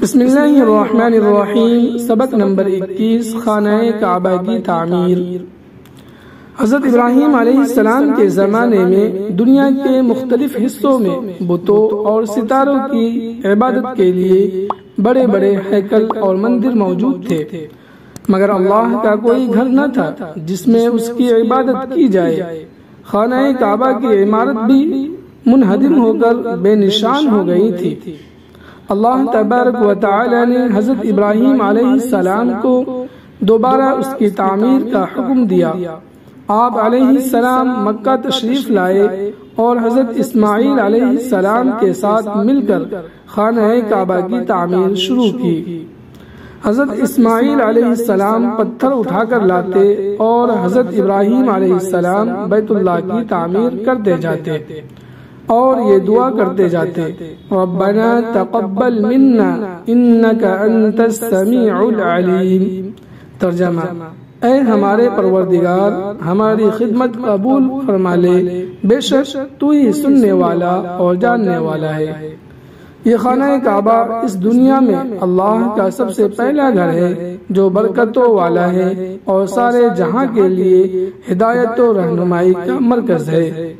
بسم اللہ الرحمن الرحیم۔ سبق نمبر 21، خانہ کعبہ کی تعمیر۔ حضرت ابراہیم علیہ السلام کے زمانے میں دنیا کے مختلف حصوں میں بتوں اور ستاروں کی عبادت کے لیے بڑے بڑے ہیکل اور مندر موجود تھے، مگر اللہ کا کوئی گھر نہ تھا جس میں اس کی عبادت کی جائے۔ خانہ کعبہ کی عمارت بھی منہدم ہو کر بے نشان ہو گئی تھی۔ اللہ تبارک و تعالی نے حضرت ابراہیم علیہ السلام کو دوبارہ اس کی تعمیر کا حکم دیا۔ آپ علیہ السلام مکہ تشریف لائے اور حضرت اسماعیل علیہ السلام کے ساتھ مل کر خانہ کعبہ کی تعمیر شروع کی۔ حضرت اسماعیل علیہ السلام پتھر اٹھا کر لاتے اور حضرت ابراہیم علیہ السلام بیت اللہ کی تعمیر کرتے جاتے اور یہ دعا کرتے جاتے، ربنا تقبل منا انک انت السمیع العلیم۔ ترجمہ: اے ہمارے پروردگار، ہماری خدمت قبول فرما لے، بے شک تو ہی سننے والا اور جاننے والا ہے۔ یہ خانہ کعبہ اس دنیا میں اللہ کا سب سے پہلا گھر ہے جو برکتوں والا ہے اور سارے جہاں کے لیے ہدایت و رہنمائی کا مرکز ہے۔